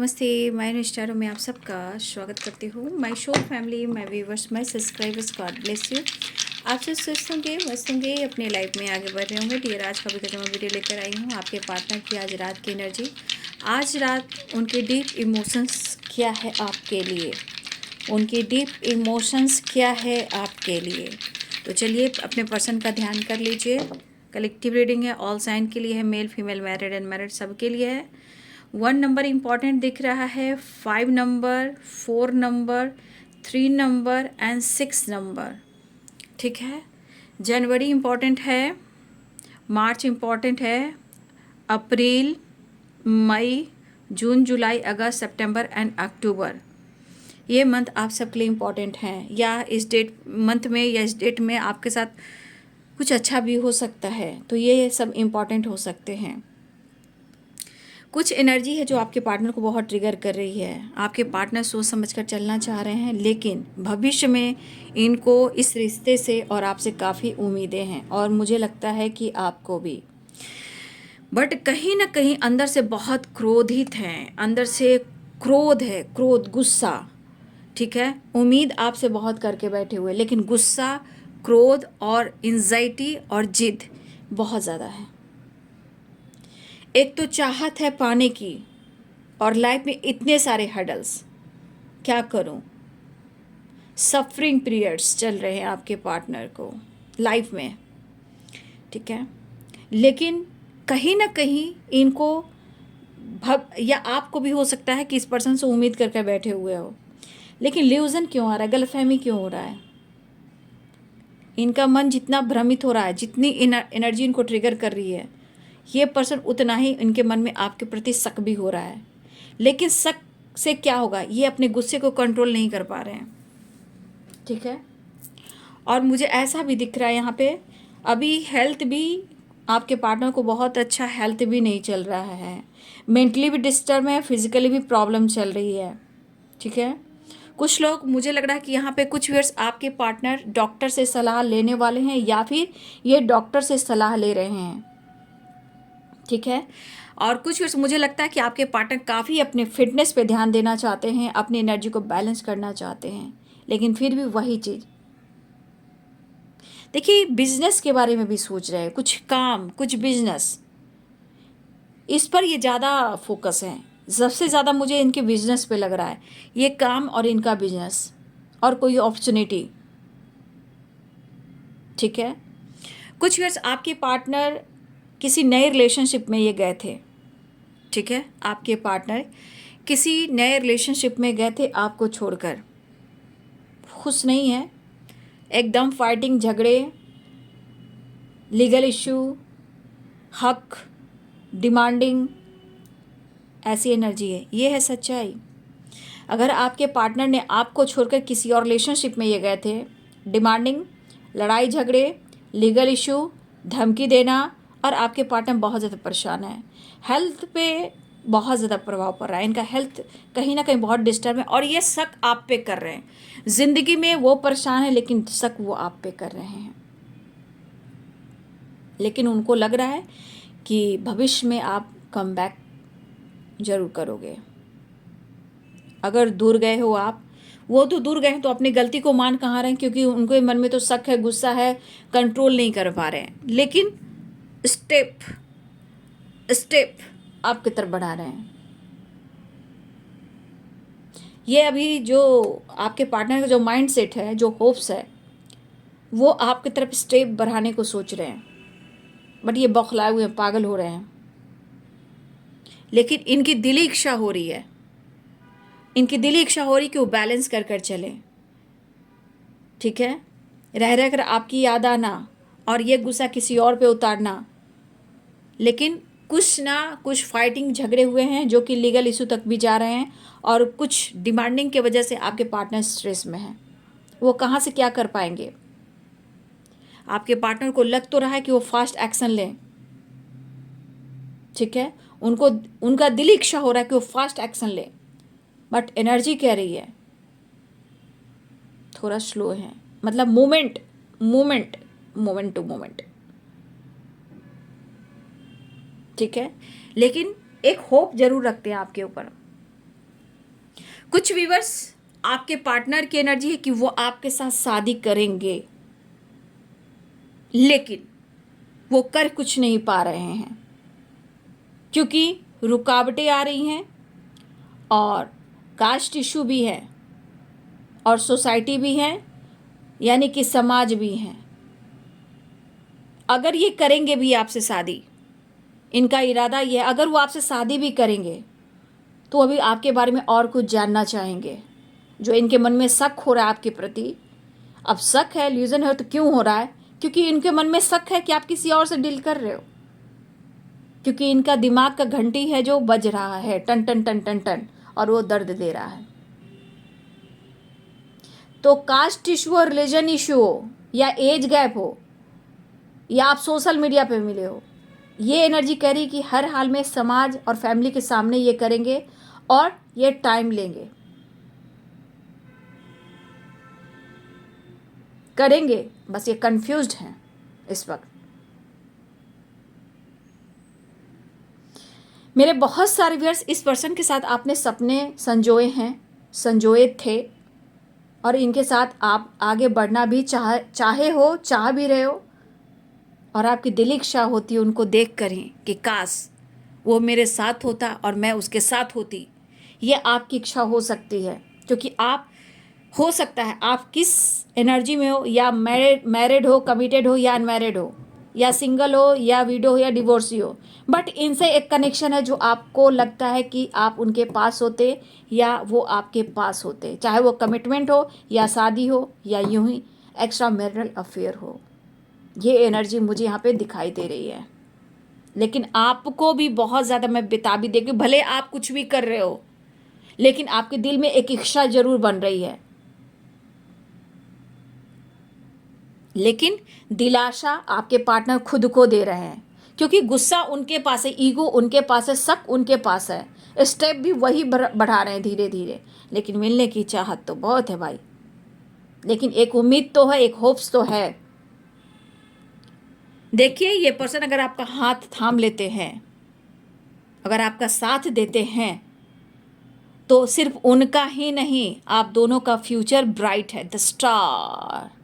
नमस्ते, मैं निष्ठा में आप सबका स्वागत करती हूँ। My show family, my viewers, my subscribers, God bless you. आप सब स्वस्थ होंगे, मस्त होंगे, अपने लाइफ में आगे बढ़ रहे होंगे। डियर, आज का भी मैं वीडियो लेकर आई हूँ आपके पार्टनर की आज रात की एनर्जी। आज रात उनके डीप इमोशंस क्या है आपके लिए, उनकी डीप इमोशंस क्या है आपके लिए। तो चलिए अपने पर्सन का ध्यान कर लीजिए। कलेक्टिव रीडिंग है, ऑल साइन के लिए है, मेल फीमेल मैरिड अनमैरिड सबके लिए है। 1 नंबर इम्पॉर्टेंट दिख रहा है, 5 number, 4 number, 3 number and 6 number. ठीक है। जनवरी इम्पॉर्टेंट है, मार्च इम्पॉर्टेंट है, अप्रैल, मई, जून, जुलाई, अगस्त, सितंबर एंड अक्टूबर, ये मंथ आप सबके लिए इम्पॉर्टेंट हैं। या इस मंथ में या इस डेट में आपके साथ कुछ अच्छा भी हो सकता है, तो ये सब इम्पॉर्टेंट हो सकते हैं। कुछ एनर्जी है जो आपके पार्टनर को बहुत ट्रिगर कर रही है। आपके पार्टनर सोच समझकर चलना चाह रहे हैं, लेकिन भविष्य में इनको इस रिश्ते से और आपसे काफ़ी उम्मीदें हैं, और मुझे लगता है कि आपको भी। बट कहीं ना कहीं अंदर से बहुत क्रोधित हैं, अंदर से क्रोध है, क्रोध, गुस्सा। ठीक है। उम्मीद आपसे बहुत करके बैठे हुए, लेकिन गुस्सा, क्रोध और एंजाइटी और जिद बहुत ज़्यादा है। एक तो चाहत है पाने की, और लाइफ में इतने सारे हर्डल्स, क्या करूं। सफरिंग पीरियड्स चल रहे हैं आपके पार्टनर को लाइफ में। ठीक है। लेकिन कहीं ना कहीं इनको या आपको भी हो सकता है कि इस पर्सन से उम्मीद करके बैठे हुए हो, लेकिन ल्यूजन क्यों आ रहा है, गलतफहमी क्यों हो रहा है। इनका मन जितना भ्रमित हो रहा है, जितनी एनर्जी इनको ट्रिगर कर रही है, ये पर्सन उतना ही इनके मन में आपके प्रति शक भी हो रहा है। लेकिन शक से क्या होगा, ये अपने गुस्से को कंट्रोल नहीं कर पा रहे हैं। ठीक है। और मुझे ऐसा भी दिख रहा है यहाँ पे, अभी हेल्थ भी आपके पार्टनर को बहुत अच्छा हेल्थ भी नहीं चल रहा है। मेंटली भी डिस्टर्ब है, फिजिकली भी प्रॉब्लम चल रही है। ठीक है। कुछ लोग, मुझे लग रहा है कि यहाँ पे कुछ व्यूअर्स आपके पार्टनर डॉक्टर से सलाह लेने वाले हैं, या फिर ये डॉक्टर से सलाह ले रहे हैं। ठीक है। और कुछ व्यूअर्स, मुझे लगता है कि आपके पार्टनर काफ़ी अपने फिटनेस पे ध्यान देना चाहते हैं, अपनी एनर्जी को बैलेंस करना चाहते हैं, लेकिन फिर भी वही चीज़। देखिए, बिजनेस के बारे में भी सोच रहे हैं, कुछ काम, कुछ बिजनेस, इस पर ये ज़्यादा फोकस है। सबसे ज़्यादा मुझे इनके बिजनेस पे लग रहा है, ये काम और इनका बिजनेस और कोई अपॉर्चुनिटी। ठीक है। कुछ व्यूअर्स, आपके पार्टनर किसी नए रिलेशनशिप में ये गए थे। ठीक है। आपके पार्टनर किसी नए रिलेशनशिप में गए थे आपको छोड़कर, खुश नहीं है, एकदम फाइटिंग, झगड़े, लीगल इशू, हक, डिमांडिंग, ऐसी एनर्जी है। ये है सच्चाई। अगर आपके पार्टनर ने आपको छोड़कर किसी और रिलेशनशिप में ये गए थे, डिमांडिंग, लड़ाई झगड़े, लीगल इशू, धमकी देना, और आपके पार्टनर बहुत ज़्यादा परेशान है। हेल्थ पे बहुत ज़्यादा प्रभाव पड़ रहा है, इनका हेल्थ कहीं ना कहीं बहुत डिस्टर्ब है, और ये शक आप पे कर रहे हैं। ज़िंदगी में वो परेशान है, लेकिन शक वो आप पे कर रहे हैं। लेकिन उनको लग रहा है कि भविष्य में आप कम बैक जरूर करोगे। अगर दूर गए हो आप, वो तो दूर गए हैं, तो अपनी गलती को मान कहाँ रहे हैं, क्योंकि उनके मन में तो शक है, गुस्सा है, कंट्रोल नहीं कर पा रहे हैं। लेकिन स्टेप स्टेप आपकी तरफ बढ़ा रहे हैं। ये अभी जो आपके पार्टनर का जो माइंड सेट है, जो होप्स है, वो आपकी तरफ स्टेप बढ़ाने को सोच रहे हैं, बट ये बौखलाए हुए हैं, पागल हो रहे हैं। लेकिन इनकी दिली इच्छा हो रही है, इनकी दिली इच्छा हो रही कि वो बैलेंस कर कर चले। ठीक है। रह रह कर आपकी याद आना और ये गुस्सा किसी और पे उतारना, लेकिन कुछ ना कुछ फाइटिंग, झगड़े हुए हैं जो कि लीगल इशू तक भी जा रहे हैं, और कुछ डिमांडिंग के वजह से आपके पार्टनर स्ट्रेस में हैं। वो कहाँ से क्या कर पाएंगे। आपके पार्टनर को लग तो रहा है कि वो फास्ट एक्शन लें। ठीक है। उनको, उनका दिली इच्छा हो रहा है कि वो फास्ट एक्शन लें, बट एनर्जी कह रही है थोड़ा स्लो है, मतलब moment moment moment to moment. ठीक है। लेकिन एक होप जरूर रखते हैं आपके ऊपर, कुछ व्यूअर्स, आपके पार्टनर की एनर्जी है कि वो आपके साथ शादी करेंगे, लेकिन वो कर कुछ नहीं पा रहे हैं क्योंकि रुकावटें आ रही हैं और कास्ट इशू भी है और सोसाइटी भी है, यानी कि समाज भी है। अगर ये करेंगे भी आपसे शादी, इनका इरादा ये है, अगर वो आपसे शादी भी करेंगे तो अभी आपके बारे में और कुछ जानना चाहेंगे। जो इनके मन में शक हो रहा है आपके प्रति, अब शक है, इल्यूजन है, तो क्यों हो रहा है? क्योंकि इनके मन में शक है कि आप किसी और से डील कर रहे हो, क्योंकि इनका दिमाग का घंटी है जो बज रहा है टन टन टन टन टन, और वो दर्द दे रहा है। तो कास्ट इशू और रिलीजन इशू हो या एज गैप हो या आप सोशल मीडिया पे मिले हो, ये एनर्जी कह रही कि हर हाल में समाज और फैमिली के सामने ये करेंगे और ये टाइम लेंगे, करेंगे, बस ये कंफ्यूज्ड हैं इस वक्त। मेरे बहुत सारे व्यूअर्स, इस पर्सन के साथ आपने सपने संजोए हैं, संजोए थे, और इनके साथ आप आगे बढ़ना भी चाह भी रहे हो, और आपकी दिली इच्छा होती है उनको देख कर ही कि काश वो मेरे साथ होता और मैं उसके साथ होती। ये आपकी इच्छा हो सकती है, क्योंकि आप, हो सकता है आप किस एनर्जी में हो, या मैरिड हो, कमिटेड हो, या अनमैरिड हो, या सिंगल हो, या विडो हो, या डिवोर्सी हो, बट इनसे एक कनेक्शन है जो आपको लगता है कि आप उनके पास होते या वो आपके पास होते, चाहे वो कमिटमेंट हो या शादी हो या यूं ही एक्स्ट्रा मैरिटल अफेयर हो। ये एनर्जी मुझे यहाँ पे दिखाई दे रही है। लेकिन आपको भी बहुत ज़्यादा मैं बता भी देगी, भले आप कुछ भी कर रहे हो, लेकिन आपके दिल में एक इच्छा जरूर बन रही है। लेकिन दिलासा आपके पार्टनर खुद को दे रहे हैं, क्योंकि गुस्सा उनके पास है, ईगो उनके पास है, शक उनके पास है, स्टेप भी वही बढ़ा रहे हैं धीरे धीरे। लेकिन मिलने की चाहत तो बहुत है भाई, लेकिन एक उम्मीद तो है, एक होप्स तो है। देखिए, ये पर्सन अगर आपका हाथ थाम लेते हैं, अगर आपका साथ देते हैं, तो सिर्फ उनका ही नहीं, आप दोनों का फ्यूचर ब्राइट है, द स्टार।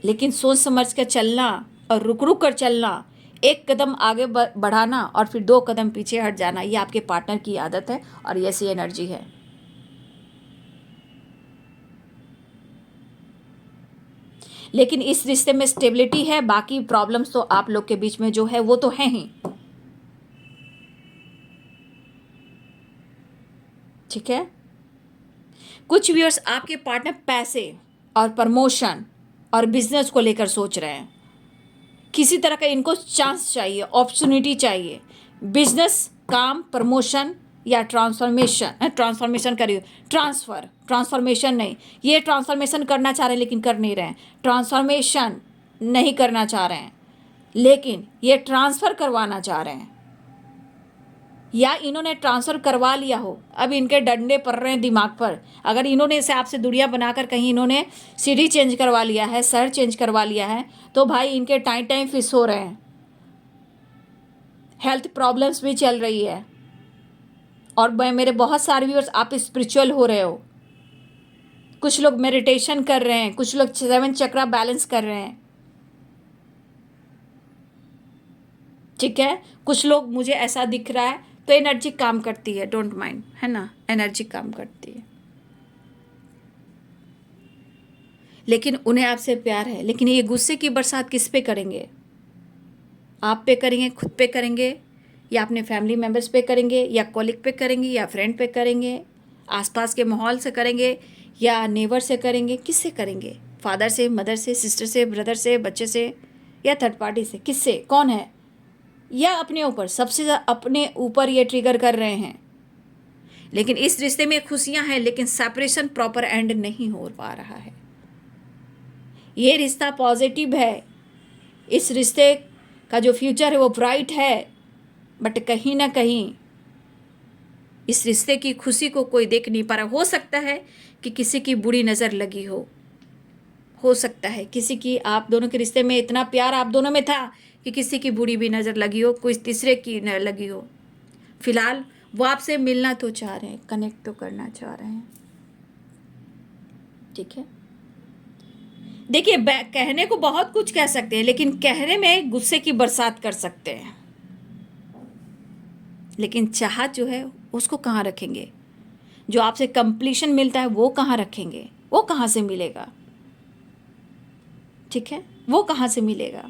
लेकिन सोच समझ कर चलना और रुक रुक कर चलना, एक कदम आगे बढ़ाना और फिर 2 कदम पीछे हट जाना, ये आपके पार्टनर की आदत है और ऐसी एनर्जी है। लेकिन इस रिश्ते में स्टेबिलिटी है, बाकी प्रॉब्लम्स तो आप लोग के बीच में जो है वो तो है ही, ठीक है। कुछ व्यूअर्स, आपके पार्टनर पैसे और प्रमोशन और बिजनेस को लेकर सोच रहे हैं। किसी तरह का इनको चांस चाहिए, अपॉर्चुनिटी चाहिए, बिजनेस, काम, प्रमोशन या ट्रांसफॉर्मेशन करिए, ट्रांसफॉर्मेशन नहीं, ये ट्रांसफॉर्मेशन करना चाह रहे हैं लेकिन कर नहीं रहे हैं, ट्रांसफॉर्मेशन नहीं करना चाह रहे हैं लेकिन ये ट्रांसफ़र करवाना चाह रहे हैं, या इन्होंने ट्रांसफ़र करवा लिया हो, अब इनके डंडे पड़ रहे हैं दिमाग पर। अगर इन्होंने इसे आपसे दूरियां बनाकर कहीं इन्होंने सिटी चेंज करवा लिया है, शहर चेंज करवा लिया है, तो भाई इनके टाइम टाइम फिस हो रहे हैं, हेल्थ प्रॉब्लम्स भी चल रही है। और मेरे बहुत सारे व्यूअर्स, आप स्पिरिचुअल हो रहे हो, कुछ लोग मेडिटेशन कर रहे हैं, कुछ लोग 7 चक्रा बैलेंस कर रहे हैं, ठीक है। कुछ लोग, मुझे ऐसा दिख रहा है, तो एनर्जी काम करती है, डोंट माइंड, है ना, एनर्जी काम करती है। लेकिन उन्हें आपसे प्यार है, लेकिन ये गुस्से की बरसात किस पे करेंगे? आप पे करेंगे, खुद पे करेंगे, या अपने फैमिली मेम्बर्स पे करेंगे, या कॉलिग पे करेंगे, या फ्रेंड पे करेंगे, आसपास के माहौल से करेंगे, या नेबर से करेंगे, किससे करेंगे? फादर से, मदर से, सिस्टर से, ब्रदर से, बच्चे से, या थर्ड पार्टी से? किससे? कौन है? या अपने ऊपर, सबसे ज़्यादा अपने ऊपर ये ट्रिगर कर रहे हैं। लेकिन इस रिश्ते में खुशियां हैं, लेकिन सेपरेशन प्रॉपर एंड नहीं हो पा रहा है। ये रिश्ता पॉजिटिव है, इस रिश्ते का जो फ्यूचर है वो ब्राइट है, बट कहीं ना कहीं इस रिश्ते की खुशी को कोई देख नहीं पा रहा। हो सकता है कि किसी की बुरी नज़र लगी हो सकता है किसी की, आप दोनों के रिश्ते में इतना प्यार आप दोनों में था कि किसी की बुरी भी नज़र लगी हो, कोई तीसरे की न लगी हो। फिलहाल वो आपसे मिलना तो चाह रहे हैं, कनेक्ट तो करना चाह रहे हैं, ठीक है। देखिए, कहने को बहुत कुछ कह सकते हैं, लेकिन कहने में गुस्से की बरसात कर सकते हैं, लेकिन चाहत जो है उसको कहाँ रखेंगे? जो आपसे कंप्लीशन मिलता है वो कहाँ रखेंगे? वो कहाँ से मिलेगा? ठीक है, वो कहाँ से मिलेगा?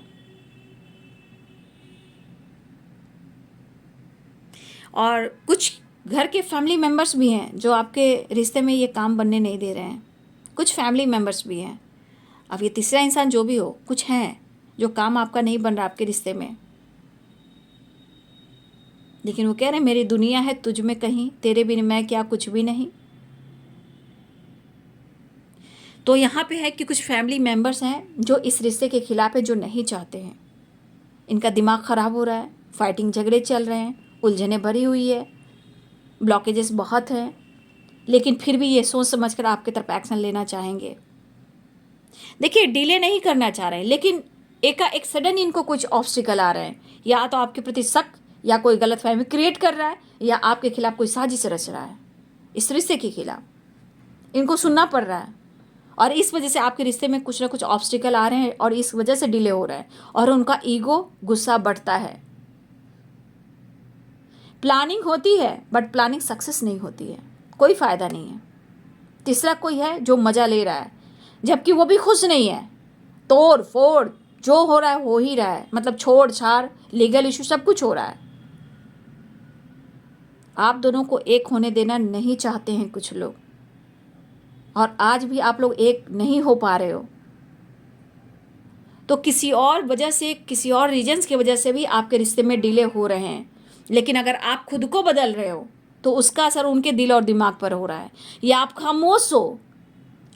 और कुछ घर के फैमिली मेम्बर्स भी हैं जो आपके रिश्ते में ये काम बनने नहीं दे रहे हैं। कुछ फैमिली मेम्बर्स भी हैं। अब ये तीसरा इंसान जो भी हो, कुछ हैं जो काम आपका नहीं बन रहा आपके रिश्ते में, लेकिन वो कह रहे हैं मेरी दुनिया है तुझ में कहीं, तेरे बिन मैं क्या कुछ भी नहीं। तो यहाँ पे है कि कुछ फैमिली मेम्बर्स हैं जो इस रिश्ते के खिलाफ है, जो नहीं चाहते हैं। इनका दिमाग ख़राब हो रहा है, फाइटिंग झगड़े चल रहे हैं, उलझने भरी हुई है, ब्लॉकेजेस बहुत हैं, लेकिन फिर भी ये सोच समझकर आपकी तरफ एक्शन लेना चाहेंगे। देखिए, डिले नहीं करना चाह रहे हैं, लेकिन एक सडन इनको कुछ ऑब्स्टिकल आ रहे हैं, या तो आपके प्रति शक, या कोई गलतफहमी क्रिएट कर रहा है, या आपके खिलाफ कोई साजिश रच रहा है। इस रिश्ते के खिलाफ इनको सुनना पड़ रहा है, और इस वजह से आपके रिश्ते में कुछ ना कुछ ऑब्स्टिकल आ रहे हैं, और इस वजह से डिले हो रहा है, और उनका ईगो, गुस्सा बढ़ता है। प्लानिंग होती है, बट प्लानिंग सक्सेस नहीं होती है, कोई फ़ायदा नहीं है। तीसरा कोई है जो मज़ा ले रहा है, जबकि वो भी खुश नहीं है। तोड़ फोड़ जो हो रहा है हो ही रहा है, मतलब छोड़ छाड़, लीगल इशू सब कुछ हो रहा है। आप दोनों को एक होने देना नहीं चाहते हैं कुछ लोग, और आज भी आप लोग एक नहीं हो पा रहे हो। तो किसी और वजह से, किसी और रीजन्स की वजह से भी आपके रिश्ते में डिले हो रहे हैं। लेकिन अगर आप खुद को बदल रहे हो तो उसका असर उनके दिल और दिमाग पर हो रहा है, या आप खामोश हो,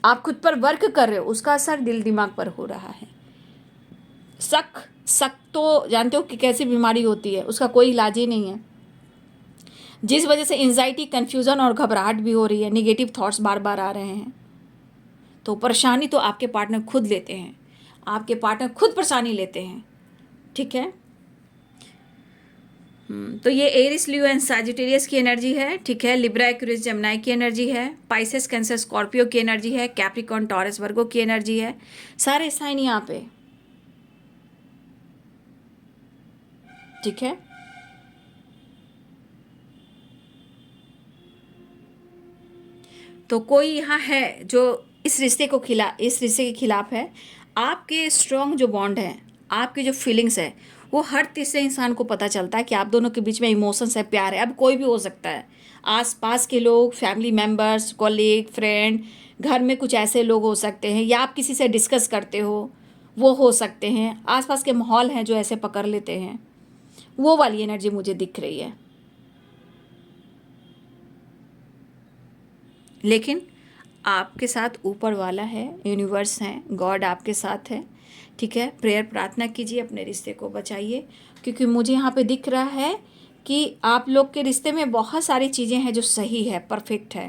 आप खुद पर वर्क कर रहे हो, उसका असर दिल दिमाग पर हो रहा है। शक तो जानते हो कि कैसी बीमारी होती है, उसका कोई इलाज ही नहीं है, जिस वजह से एंजाइटी, कन्फ्यूज़न और घबराहट भी हो रही है, नेगेटिव थॉट्स बार बार आ रहे हैं। तो परेशानी तो आपके पार्टनर खुद लेते हैं, आपके पार्टनर खुद परेशानी लेते हैं, ठीक है। तो ये एरिस, लियो एंड सैजिटेरियस की एनर्जी है, ठीक है। लिब्रा, एक्वेरियस, जेमिनी की एनर्जी है। पाइसेस, कैंसर, स्कॉर्पियो की एनर्जी है। कैप्रिकॉर्न, टॉरस, वर्गो की एनर्जी है। सारे साइन यहाँ पे, ठीक है। तो कोई यहाँ है जो इस रिश्ते के खिलाफ है। आपके स्ट्रॉन्ग जो बॉन्ड है, आपकी जो फीलिंग्स है, वो हर तीसरे इंसान को पता चलता है कि आप दोनों के बीच में इमोशंस है, प्यार है। अब कोई भी हो सकता है, आसपास के लोग, फैमिली मेम्बर्स, कॉलीग, फ्रेंड, घर में कुछ ऐसे लोग हो सकते हैं, या आप किसी से डिस्कस करते हो, वो हो सकते हैं। आसपास के माहौल हैं जो ऐसे पकड़ लेते हैं, वो वाली एनर्जी मुझे दिख रही है। लेकिन आपके साथ ऊपर वाला है, यूनिवर्स है, गॉड आपके साथ है, ठीक है। प्रेयर, प्रार्थना कीजिए, अपने रिश्ते को बचाइए, क्योंकि मुझे यहाँ पे दिख रहा है कि आप लोग के रिश्ते में बहुत सारी चीज़ें हैं जो सही है, परफेक्ट है,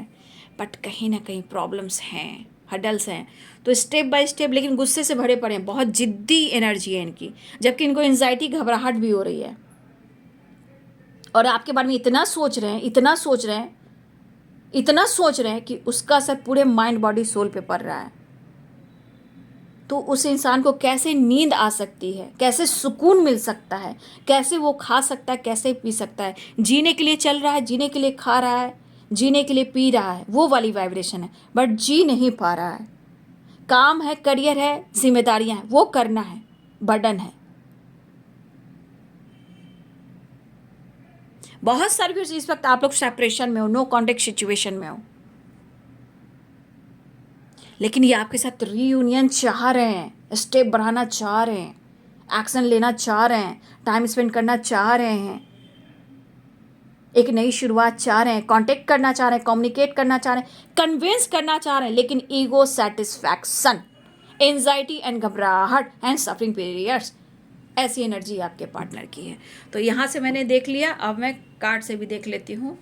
बट कहीं ना कहीं प्रॉब्लम्स हैं, हडल्स हैं। तो स्टेप बाय स्टेप, लेकिन गुस्से से भरे पड़े हैं, बहुत जिद्दी एनर्जी है इनकी, जबकि इनको एंजाइटी, घबराहट भी हो रही है, और आपके बारे में इतना सोच रहे हैं, इतना सोच रहे हैं, इतना सोच रहे हैं कि उसका असर पूरे माइंड, बॉडी, सोल पे पड़ रहा है। तो उस इंसान को कैसे नींद आ सकती है, कैसे सुकून मिल सकता है, कैसे वो खा सकता है, कैसे पी सकता है। जीने के लिए चल रहा है, जीने के लिए खा रहा है, जीने के लिए पी रहा है, वो वाली वाइब्रेशन है, बट जी नहीं पा रहा है। काम है, करियर है, जिम्मेदारियां हैं, वो करना है, बर्डन है। बहुत सारी भी इस वक्त आप लोग सेपरेशन में हो, नो कॉन्टेक्ट सिचुएशन में हो, लेकिन ये आपके साथ रीयूनियन चाह रहे हैं, स्टेप बढ़ाना चाह रहे हैं, एक्शन लेना चाह रहे हैं, टाइम स्पेंड करना चाह रहे हैं, एक नई शुरुआत चाह रहे हैं, कांटेक्ट करना चाह रहे हैं, कम्युनिकेट करना चाह रहे हैं, कन्विंस करना चाह रहे हैं, लेकिन ईगो, सेटिस्फैक्शन, एंजाइटी एंड घबराहट एंड सफरिंग पीरियड्स, ऐसी एनर्जी आपके पार्टनर की है। तो यहाँ से मैंने देख लिया, अब मैं कार्ड से भी देख लेती हूँ,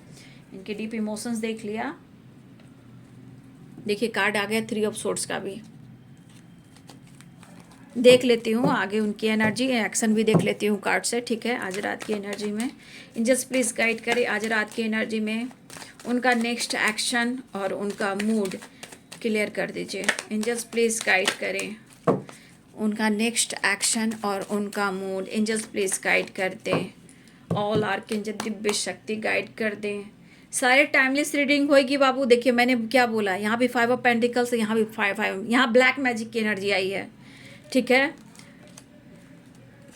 इनके डीप इमोशंस देख लिया। देखिए, कार्ड आ गया 3 ऑफ सोर्ड्स का भी। देख लेती हूँ आगे उनकी एनर्जी, एक्शन भी देख लेती हूँ कार्ड से, ठीक है। आज रात की एनर्जी में एंजल्स प्लीज़ गाइड करें आज रात की एनर्जी में उनका नेक्स्ट एक्शन और उनका मूड क्लियर कर दीजिए। एंजल्स प्लीज़ गाइड करें उनका नेक्स्ट एक्शन और उनका मूड। एंजल्स प्लीज़ गाइड कर दें। ऑल आर्कएंजल दिव्य शक्ति गाइड कर दें। सारे टाइमलेस रीडिंग होएगी बाबू। देखिए मैंने क्या बोला, यहाँ भी 5 ऑफ पेंटिकल्स, यहाँ भी 5, यहाँ ब्लैक मैजिक की एनर्जी आई है, ठीक है।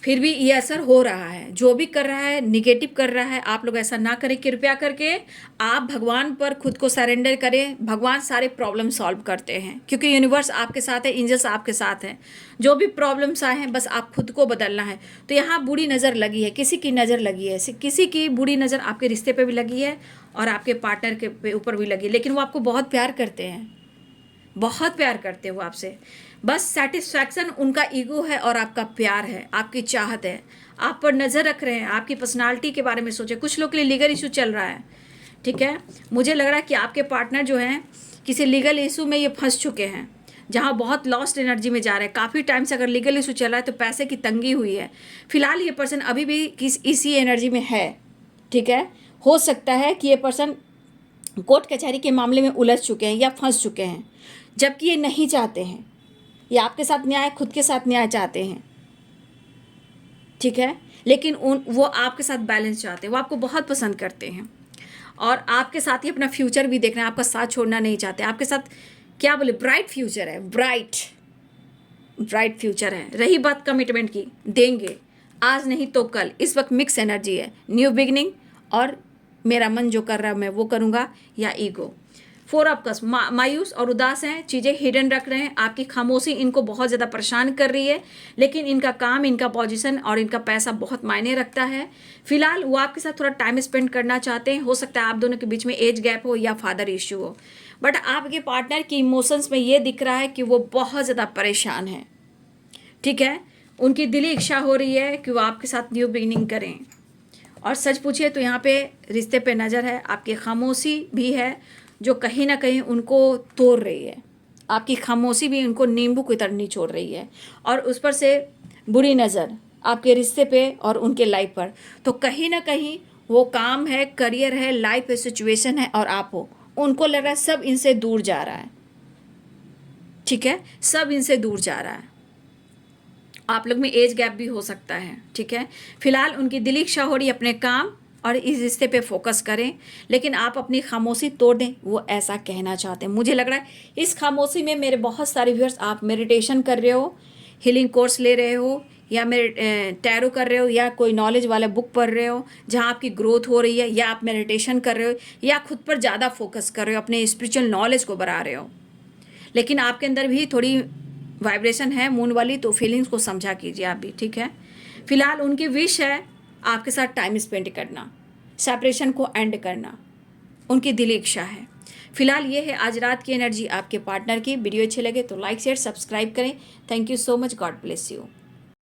फिर भी ये असर हो रहा है, जो भी कर रहा है निगेटिव कर रहा है। आप लोग ऐसा ना करें, कृपया करके आप भगवान पर खुद को सरेंडर करें। भगवान सारे प्रॉब्लम सॉल्व करते हैं, क्योंकि यूनिवर्स आपके साथ है, एंजल्स आपके साथ हैं। जो भी प्रॉब्लम्स आए हैं बस आप खुद को बदलना है। तो यहाँ बुरी नज़र लगी है, किसी की नज़र लगी है, किसी की बुरी नज़र आपके रिश्ते पर भी लगी है और आपके पार्टनर के ऊपर भी लगी है, लेकिन वो आपको बहुत प्यार करते हैं, बहुत प्यार करते हैं वो आपसे। बस सेटिस्फैक्शन उनका ईगो है और आपका प्यार है, आपकी चाहत है, आप पर नज़र रख रहे हैं, आपकी पर्सनालिटी के बारे में सोचे। कुछ लोग के लिए लीगल इशू चल रहा है, ठीक है। मुझे लग रहा है कि आपके पार्टनर जो हैं किसी लीगल इशू में ये फंस चुके हैं, जहाँ बहुत लॉस्ट एनर्जी में जा रहे हैं। काफ़ी टाइम से अगर लीगल इशू चल रहा है तो पैसे की तंगी हुई है। फिलहाल ये पर्सन अभी भी इसी एनर्जी में है, ठीक है। हो सकता है कि ये पर्सन कोर्ट कचहरी के मामले में उलझ चुके हैं या फंस चुके हैं, जबकि ये नहीं चाहते हैं। ये आपके साथ न्याय, खुद के साथ न्याय चाहते हैं, ठीक है। लेकिन वो आपके साथ बैलेंस चाहते हैं, वो आपको बहुत पसंद करते हैं और आपके साथ ही अपना फ्यूचर भी देखना है, आपका साथ छोड़ना नहीं चाहते। आपके साथ क्या बोले, ब्राइट फ्यूचर है, ब्राइट फ्यूचर है। रही बात कमिटमेंट की, देंगे आज नहीं तो कल। इस वक्त मिक्स एनर्जी है, न्यू बिगनिंग और मेरा मन जो कर रहा है मैं वो करूँगा, या ईगो। 4 ऑफ कप्स, मायूस और उदास हैं, चीज़ें हिडन रख रहे हैं। आपकी खामोशी इनको बहुत ज़्यादा परेशान कर रही है, लेकिन इनका काम, इनका पोजीशन और इनका पैसा बहुत मायने रखता है। फिलहाल वो आपके साथ थोड़ा टाइम स्पेंड करना चाहते हैं। हो सकता है आप दोनों के बीच में एज गैप हो या फादर इश्यू हो, बट आपके पार्टनर की इमोशंस में ये दिख रहा है कि वो बहुत ज़्यादा परेशान है, ठीक है। उनकी दिली इच्छा हो रही है कि वो आपके साथ न्यू बिगिनिंग करें। और सच पूछिए तो यहाँ पे रिश्ते पे नज़र है, आपकी खामोशी भी है जो कहीं ना कहीं उनको तोड़ रही है। आपकी खामोशी भी उनको नींबू की तरह निचोड़ रही है, और उस पर से बुरी नज़र आपके रिश्ते पे और उनके लाइफ पर। तो कहीं ना कहीं वो काम है, करियर है, लाइफ है, सिचुएशन है, और आप हो, उनको लग रहा है सब इनसे दूर जा रहा है, ठीक है। सब इनसे दूर जा रहा है। आप लोग में एज गैप भी हो सकता है, ठीक है। फिलहाल उनकी दिली इच्छा हो रही है अपने काम और इस रिश्ते पे फोकस करें, लेकिन आप अपनी खामोशी तोड़ दें, वो ऐसा कहना चाहते हैं। मुझे लग रहा है इस खामोशी में मेरे बहुत सारे व्यूअर्स, आप मेडिटेशन कर रहे हो, हीलिंग कोर्स ले रहे हो, या मेरे टैरो कर रहे हो, या कोई नॉलेज वाला बुक पढ़ रहे हो जहाँ आपकी ग्रोथ हो रही है, या आप मेडिटेशन कर रहे हो, या खुद पर ज़्यादा फोकस कर रहे हो, अपने स्पिरिचुअल नॉलेज को बढ़ा रहे हो। लेकिन आपके अंदर भी थोड़ी वाइब्रेशन है मून वाली, तो फीलिंग्स को समझा कीजिए आप भी, ठीक है। फिलहाल उनकी विश है आपके साथ टाइम स्पेंड करना, सेपरेशन को एंड करना, उनकी दिली इच्छा है। फिलहाल ये है आज रात की एनर्जी आपके पार्टनर की। वीडियो अच्छे लगे तो लाइक शेयर सब्सक्राइब करें। Thank you so much, God bless you.